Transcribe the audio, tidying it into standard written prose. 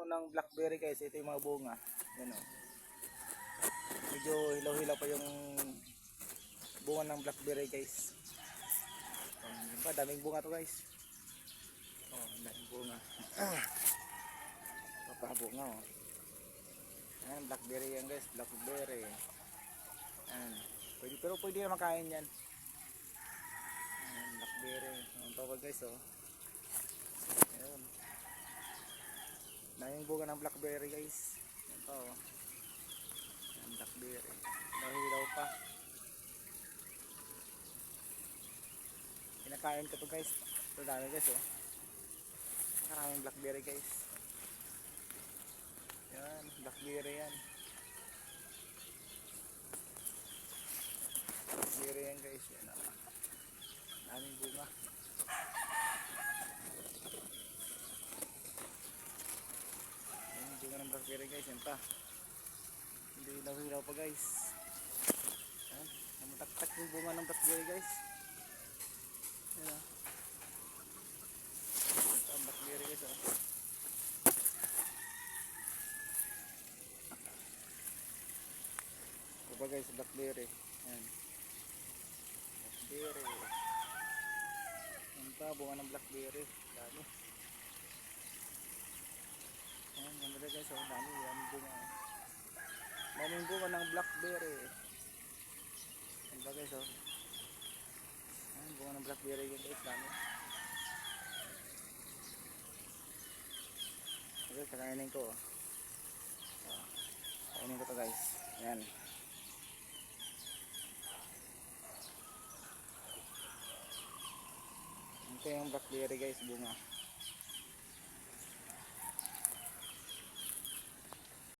puno ng blackberry guys. Ito yung mga bunga. Yan o. Medyo hilaw-hilaw pa yung bunga ng blackberry guys. Yan pa, daming bunga to guys. Oh, daming bunga. Papabunga o. Yan, blackberry yan guys. Blackberry. Yan. Pwede, pero pwede na makain yan. Yan, blackberry. Yan pa guys o. Yan. Daming bunga ng blackberry guys. Yan pa o. Yan, blackberry. Nahilaw pa. Kinakain ko to guys. Ito dami guys o. Maraming blackberry guys. Yan, blackberry yan. Blackberry yan guys. Yan o. Daming bunga. Daming bunga ng blackberry guys. Yan pa. Hindi hilaw-hilaw pa guys. Yan. Namataktak yung bunga ng blackberry guys. Yan o. Ito ang blackberry guys o. Ito ba guys, blackberry. Yan. Blackberry. Yan pa, bunga ng blackberry. Dami. Yan, yan ba guys o. Dami, daming bunga. Daming bunga ng blackberry. Yan ba guys o. Yan, bunga ng blackberry guys. Dami. Okay, kakainin ko o. Kainin ko to guys. Yan. Ito yung blackberry guys, bunga.